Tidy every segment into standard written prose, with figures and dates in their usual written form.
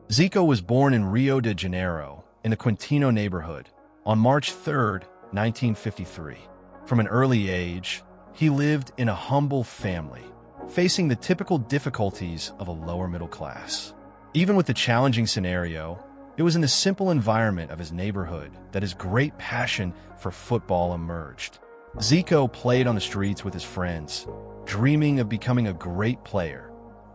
Zico was born in Rio de Janeiro, in the Quintino neighborhood, on March 3, 1953. From an early age, he lived in a humble family, facing the typical difficulties of a lower middle class. Even with the challenging scenario, it was in the simple environment of his neighborhood that his great passion for football emerged. Zico played on the streets with his friends, dreaming of becoming a great player,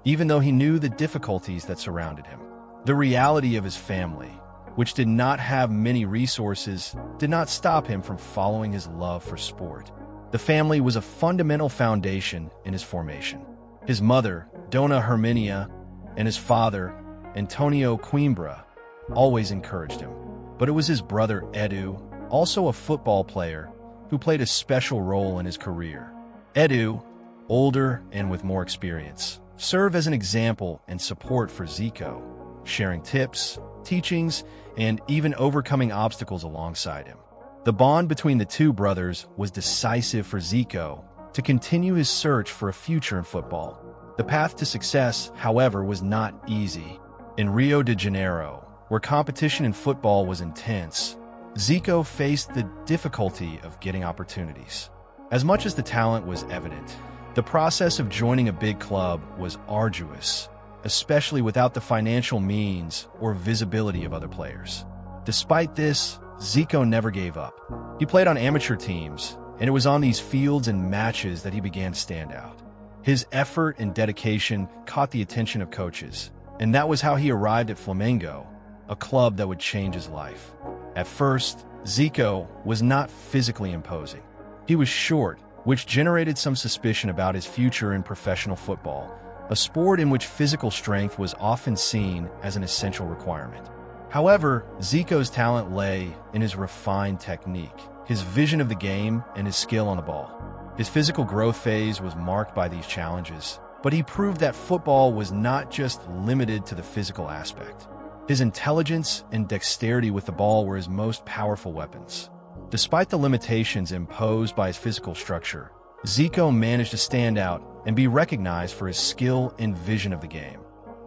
even though he knew the difficulties that surrounded him. The reality of his family, which did not have many resources, did not stop him from following his love for sport. The family was a fundamental foundation in his formation. His mother, Dona Herminia, and his father, Antonio Coimbra, always encouraged him. But it was his brother Edu, also a football player, who played a special role in his career. Edu, older and with more experience, served as an example and support for Zico, sharing tips, teachings, and even overcoming obstacles alongside him. The bond between the two brothers was decisive for Zico to continue his search for a future in football. The path to success, however, was not easy. In Rio de Janeiro, where competition in football was intense, Zico faced the difficulty of getting opportunities. As much as the talent was evident, the process of joining a big club was arduous, especially without the financial means or visibility of other players. Despite this, Zico never gave up. He played on amateur teams, and it was on these fields and matches that he began to stand out. His effort and dedication caught the attention of coaches, and that was how he arrived at Flamengo, a club that would change his life. At first, Zico was not physically imposing. He was short, which generated some suspicion about his future in professional football, a sport in which physical strength was often seen as an essential requirement. However, Zico's talent lay in his refined technique, his vision of the game, and his skill on the ball. His physical growth phase was marked by these challenges, but he proved that football was not just limited to the physical aspect. His intelligence and dexterity with the ball were his most powerful weapons. Despite the limitations imposed by his physical structure, Zico managed to stand out and be recognized for his skill and vision of the game,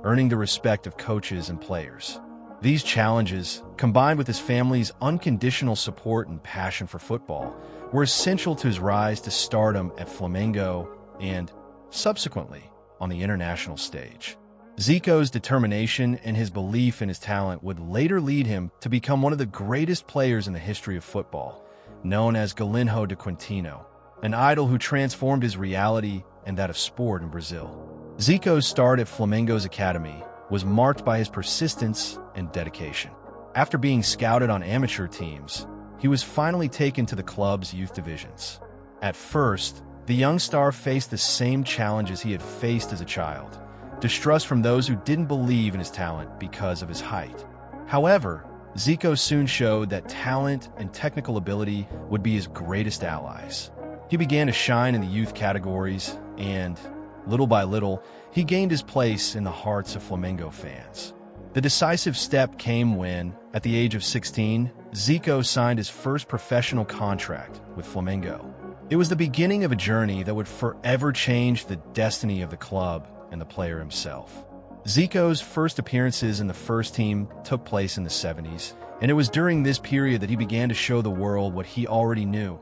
earning the respect of coaches and players. These challenges, combined with his family's unconditional support and passion for football, were essential to his rise to stardom at Flamengo and, subsequently, on the international stage. Zico's determination and his belief in his talent would later lead him to become one of the greatest players in the history of football, known as Galinho de Quintino, an idol who transformed his reality and that of sport in Brazil. Zico's start at Flamengo's academy was marked by his persistence and dedication. After being scouted on amateur teams, he was finally taken to the club's youth divisions. At first, the young star faced the same challenges he had faced as a child: distrust from those who didn't believe in his talent because of his height. However, Zico soon showed that talent and technical ability would be his greatest allies. He began to shine in the youth categories, and, little by little, he gained his place in the hearts of Flamengo fans. The decisive step came when, at the age of 16, Zico signed his first professional contract with Flamengo. It was the beginning of a journey that would forever change the destiny of the club and the player himself. Zico's first appearances in the first team took place in the 70s, and it was during this period that he began to show the world what he already knew.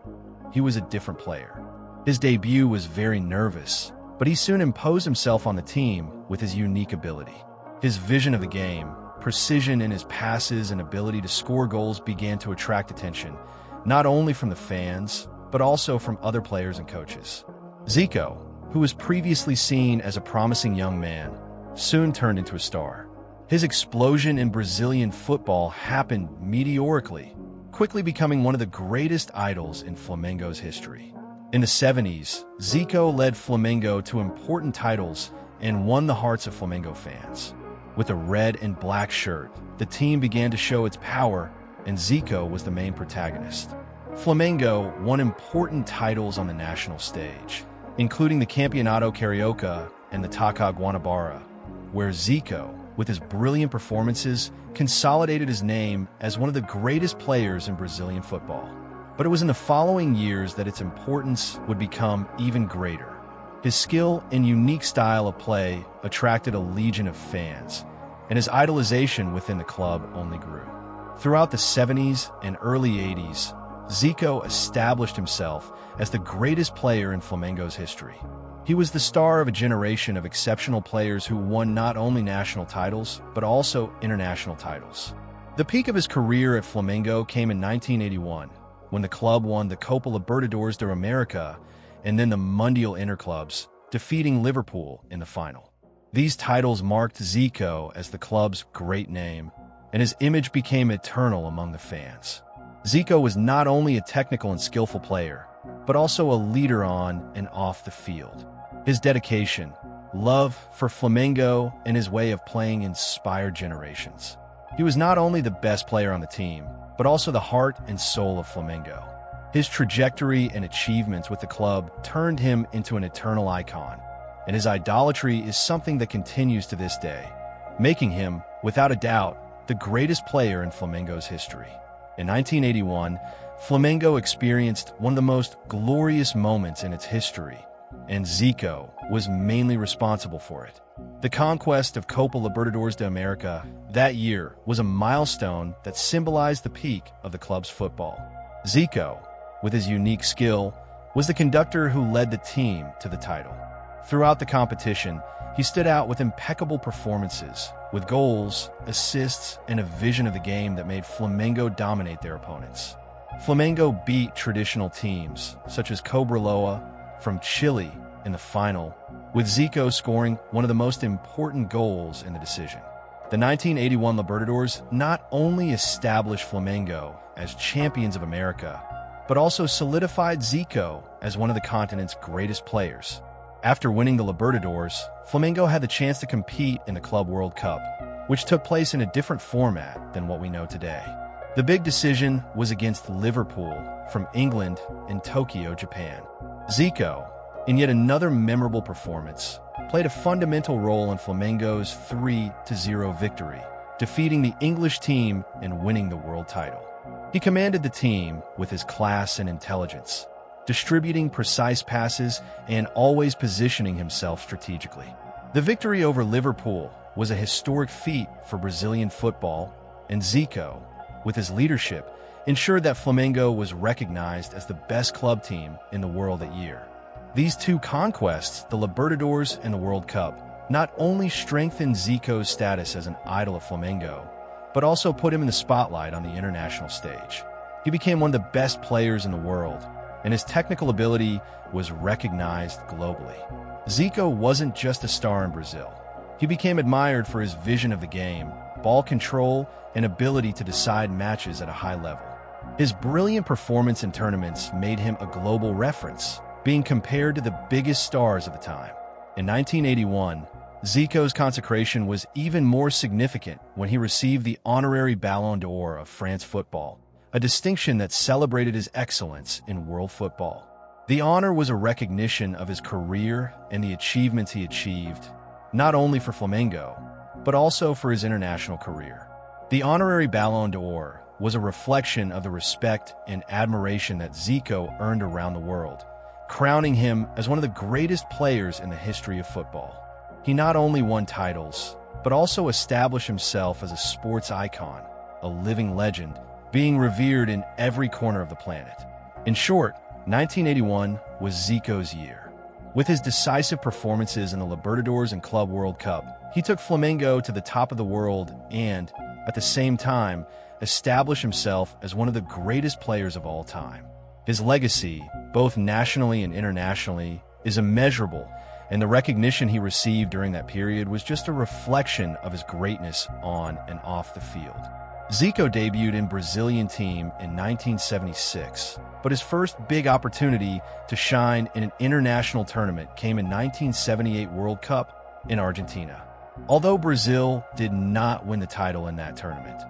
He was a different player. His debut was very nervous, but he soon imposed himself on the team with his unique ability. His vision of the game, precision in his passes, and ability to score goals began to attract attention, not only from the fans, but also from other players and coaches. Zico, who was previously seen as a promising young man, soon turned into a star. His explosion in Brazilian football happened meteorically, quickly becoming one of the greatest idols in Flamengo's history. In the 70s, Zico led Flamengo to important titles and won the hearts of Flamengo fans. With a red and black shirt, the team began to show its power, and Zico was the main protagonist. Flamengo won important titles on the national stage, including the Campeonato Carioca and the Taça Guanabara, where Zico, with his brilliant performances, consolidated his name as one of the greatest players in Brazilian football. But it was in the following years that its importance would become even greater. His skill and unique style of play attracted a legion of fans, and his idolization within the club only grew. Throughout the 70s and early 80s, Zico established himself as the greatest player in Flamengo's history. He was the star of a generation of exceptional players who won not only national titles, but also international titles. The peak of his career at Flamengo came in 1981, when the club won the Copa Libertadores de America and then the Mundial Interclubs, defeating Liverpool in the final. These titles marked Zico as the club's great name, and his image became eternal among the fans. Zico was not only a technical and skillful player, but also a leader on and off the field. His dedication, love for Flamengo, and his way of playing inspired generations. He was not only the best player on the team, but also the heart and soul of Flamengo. His trajectory and achievements with the club turned him into an eternal icon, and his idolatry is something that continues to this day, making him, without a doubt, the greatest player in Flamengo's history. In 1981, Flamengo experienced one of the most glorious moments in its history, and Zico was mainly responsible for it. The conquest of Copa Libertadores de America that year was a milestone that symbolized the peak of the club's football. Zico, with his unique skill, was the conductor who led the team to the title. Throughout the competition, he stood out with impeccable performances, with goals, assists, and a vision of the game that made Flamengo dominate their opponents. Flamengo beat traditional teams, such as Cobreloa from Chile in the final, with Zico scoring one of the most important goals in the decision. The 1981 Libertadores not only established Flamengo as champions of America, but also solidified Zico as one of the continent's greatest players. After winning the Libertadores, Flamengo had the chance to compete in the Club World Cup, which took place in a different format than what we know today. The big decision was against Liverpool from England in Tokyo, Japan. Zico, in yet another memorable performance, played a fundamental role in Flamengo's 3-0 victory, defeating the English team and winning the world title. He commanded the team with his class and intelligence, distributing precise passes and always positioning himself strategically. The victory over Liverpool was a historic feat for Brazilian football, and Zico, with his leadership, ensured that Flamengo was recognized as the best club team in the world that year. These two conquests, the Libertadores and the World Cup, not only strengthened Zico's status as an idol of Flamengo, but also put him in the spotlight on the international stage. He became one of the best players in the world, and his technical ability was recognized globally. Zico wasn't just a star in Brazil. He became admired for his vision of the game, ball control, and ability to decide matches at a high level. His brilliant performance in tournaments made him a global reference, being compared to the biggest stars of the time. In 1981, Zico's consecration was even more significant when he received the honorary Ballon d'Or of France football, a distinction that celebrated his excellence in world football. The honor was a recognition of his career and the achievements he achieved, not only for Flamengo, but also for his international career. The honorary Ballon d'Or was a reflection of the respect and admiration that Zico earned around the world, crowning him as one of the greatest players in the history of football. He not only won titles, but also established himself as a sports icon, a living legend, being revered in every corner of the planet. In short, 1981 was Zico's year. With his decisive performances in the Libertadores and Club World Cup, he took Flamengo to the top of the world and, at the same time, established himself as one of the greatest players of all time. His legacy, both nationally and internationally, is immeasurable, and the recognition he received during that period was just a reflection of his greatness on and off the field. Zico debuted in Brazilian team in 1976, but his first big opportunity to shine in an international tournament came in 1978 World Cup in Argentina. Although Brazil did not win the title in that tournament,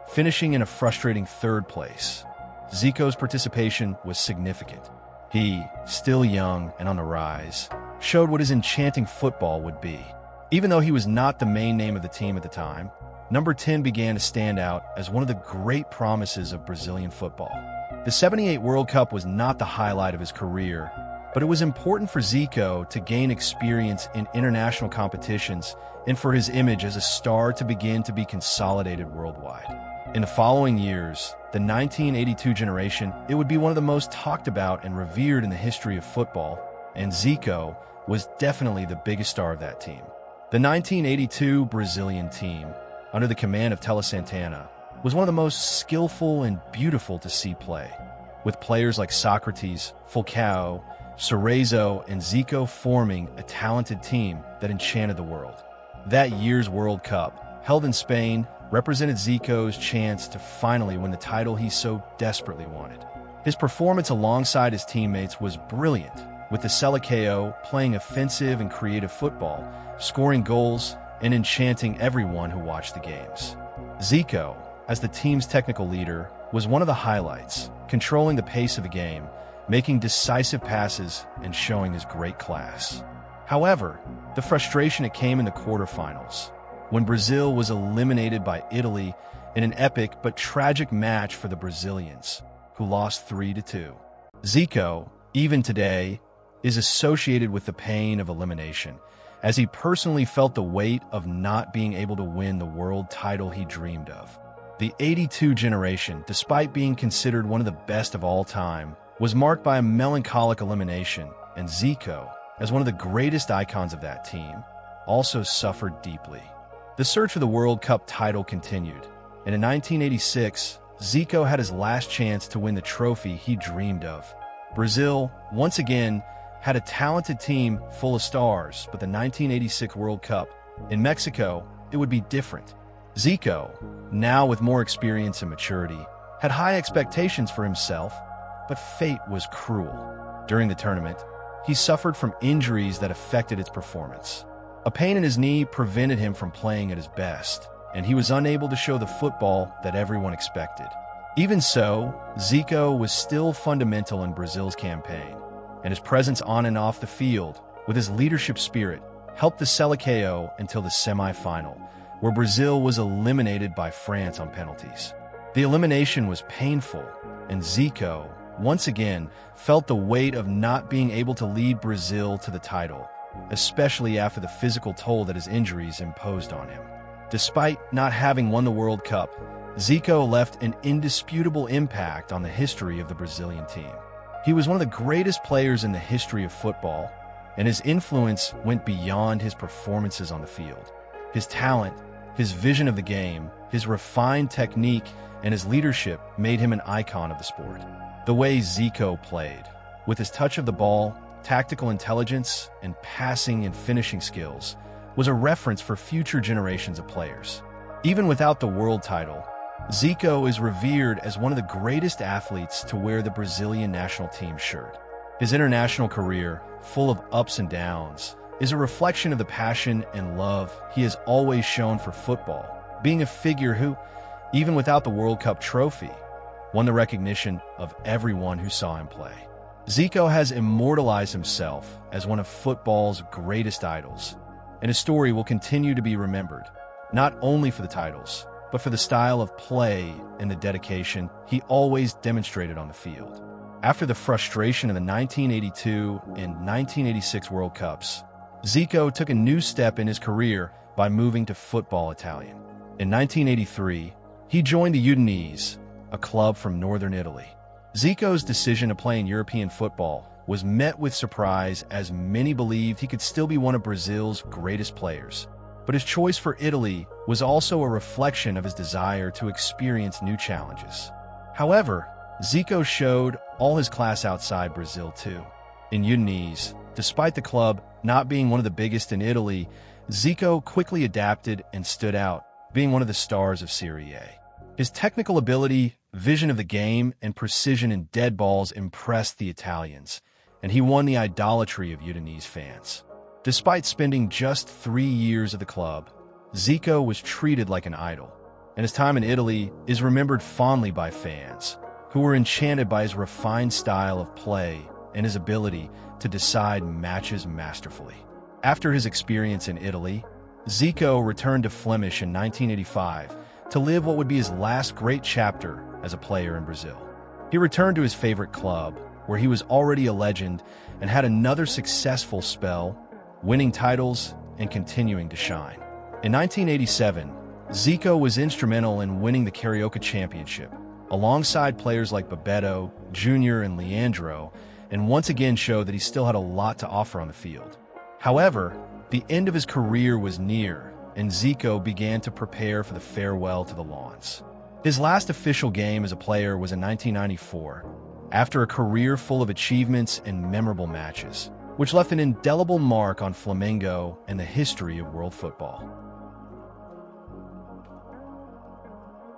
finishing in a frustrating third place, Zico's participation was significant. He, still young and on the rise, showed what his enchanting football would be. Even though he was not the main name of the team at the time, number 10 began to stand out as one of the great promises of Brazilian football. The '78 World Cup was not the highlight of his career, But it was important for Zico to gain experience in international competitions and for his image as a star to begin to be consolidated worldwide. In the following years, the 1982 generation, it would be one of the most talked about and revered in the history of football, and Zico was definitely the biggest star of that team. The 1982 Brazilian team, under the command of Tele Santana, was one of the most skillful and beautiful to see play, with players like Socrates, Falcao, Cerezo, and Zico forming a talented team that enchanted the world. That year's World Cup, held in Spain, represented Zico's chance to finally win the title he so desperately wanted. His performance alongside his teammates was brilliant, with the Selecao playing offensive and creative football, scoring goals, and enchanting everyone who watched the games. Zico, as the team's technical leader, was one of the highlights, controlling the pace of the game, making decisive passes, and showing his great class. However, the frustration came in the quarterfinals, when Brazil was eliminated by Italy in an epic but tragic match for the Brazilians, who lost 3-2. Zico, even today, is associated with the pain of elimination, as he personally felt the weight of not being able to win the world title he dreamed of. The 82 generation, despite being considered one of the best of all time, was marked by a melancholic elimination, and Zico, as one of the greatest icons of that team, also suffered deeply. The search for the World Cup title continued, and in 1986, Zico had his last chance to win the trophy he dreamed of. Brazil, once again, had a talented team full of stars, but the 1986 World Cup, in Mexico, it would be different. Zico, now with more experience and maturity, had high expectations for himself, but fate was cruel. During the tournament, he suffered from injuries that affected his performance. A pain in his knee prevented him from playing at his best, and he was unable to show the football that everyone expected. Even so, Zico was still fundamental in Brazil's campaign, and his presence on and off the field, with his leadership spirit, helped the Selecao until the semi-final, where Brazil was eliminated by France on penalties. The elimination was painful, and Zico, once again, felt the weight of not being able to lead Brazil to the title, especially after the physical toll that his injuries imposed on him. Despite not having won the World Cup, Zico left an indisputable impact on the history of the Brazilian team. He was one of the greatest players in the history of football, and his influence went beyond his performances on the field. His talent, his vision of the game, his refined technique, and his leadership made him an icon of the sport. The way Zico played, with his touch of the ball, tactical intelligence, and passing and finishing skills, was a reference for future generations of players. Even without the world title, Zico is revered as one of the greatest athletes to wear the Brazilian national team shirt. His international career, full of ups and downs, is a reflection of the passion and love he has always shown for football, being a figure who, even without the World Cup trophy, won the recognition of everyone who saw him play. Zico has immortalized himself as one of football's greatest idols, and his story will continue to be remembered, not only for the titles, but for the style of play and the dedication he always demonstrated on the field. After the frustration of the 1982 and 1986 World Cups, Zico took a new step in his career by moving to Football Italian. In 1983, he joined the Udinese, a club from northern Italy. Zico's decision to play in European football was met with surprise, as many believed he could still be one of Brazil's greatest players. But his choice for Italy was also a reflection of his desire to experience new challenges. However, Zico showed all his class outside Brazil too. In Udinese, despite the club not being one of the biggest in Italy, Zico quickly adapted and stood out, being one of the stars of Serie A. His technical ability, vision of the game, and precision in dead balls impressed the Italians, and he won the idolatry of Udinese fans. Despite spending just 3 years at the club, Zico was treated like an idol, and his time in Italy is remembered fondly by fans, who were enchanted by his refined style of play and his ability to decide matches masterfully. After his experience in Italy, Zico returned to Flemish in 1985 to live what would be his last great chapter as a player in Brazil. He returned to his favorite club, where he was already a legend and had another successful spell, winning titles and continuing to shine. In 1987, Zico was instrumental in winning the Carioca Championship, alongside players like Bebeto, Junior, and Leandro, and once again showed that he still had a lot to offer on the field. However, the end of his career was near, and Zico began to prepare for the farewell to the lawns. His last official game as a player was in 1994, after a career full of achievements and memorable matches, which left an indelible mark on Flamengo and the history of world football.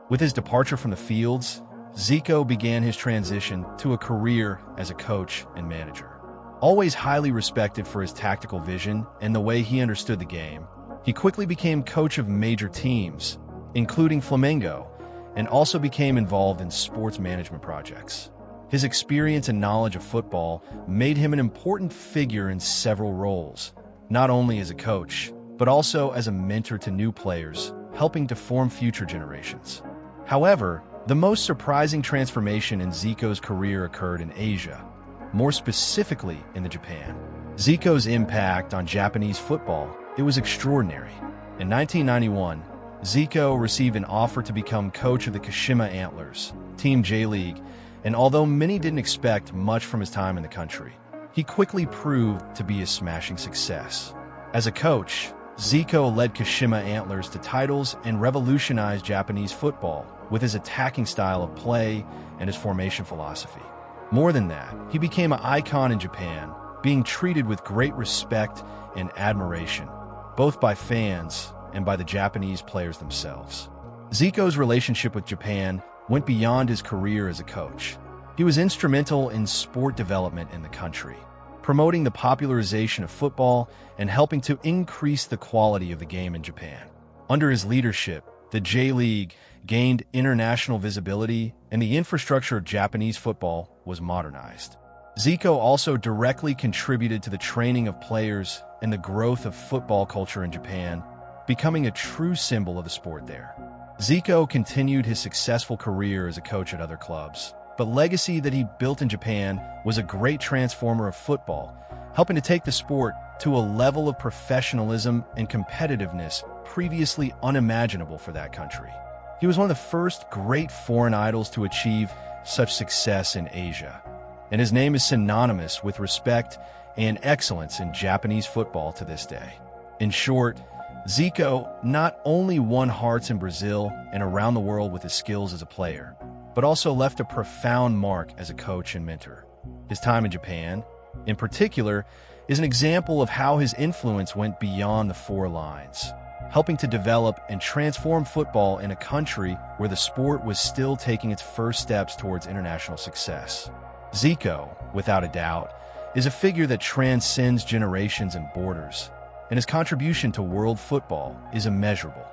With his departure from the fields, Zico began his transition to a career as a coach and manager. Always highly respected for his tactical vision and the way he understood the game, he quickly became coach of major teams, including Flamengo, and also became involved in sports management projects. His experience and knowledge of football made him an important figure in several roles, not only as a coach, but also as a mentor to new players, helping to form future generations. However, the most surprising transformation in Zico's career occurred in Asia, more specifically in Japan. Zico's impact on Japanese football, it was extraordinary. In 1991, Zico received an offer to become coach of the Kashima Antlers, Team J-League, and although many didn't expect much from his time in the country, he quickly proved to be a smashing success. As a coach, Zico led Kashima Antlers to titles and revolutionized Japanese football with his attacking style of play and his formation philosophy. More than that, he became an icon in Japan, being treated with great respect and admiration, both by fans and by the Japanese players themselves. Zico's relationship with Japan went beyond his career as a coach. He was instrumental in sport development in the country, promoting the popularization of football and helping to increase the quality of the game in Japan. Under his leadership, the J-League gained international visibility and the infrastructure of Japanese football was modernized. Zico also directly contributed to the training of players and the growth of football culture in Japan, becoming a true symbol of the sport there. Zico continued his successful career as a coach at other clubs, but legacy that he built in Japan was a great transformer of football, helping to take the sport to a level of professionalism and competitiveness previously unimaginable for that country. He was one of the first great foreign idols to achieve such success in Asia, and his name is synonymous with respect and excellence in Japanese football to this day. In short, Zico not only won hearts in Brazil and around the world with his skills as a player, but also left a profound mark as a coach and mentor. His time in Japan, in particular, is an example of how his influence went beyond the four lines, helping to develop and transform football in a country where the sport was still taking its first steps towards international success. Zico, without a doubt, is a figure that transcends generations and borders, and his contribution to world football is immeasurable.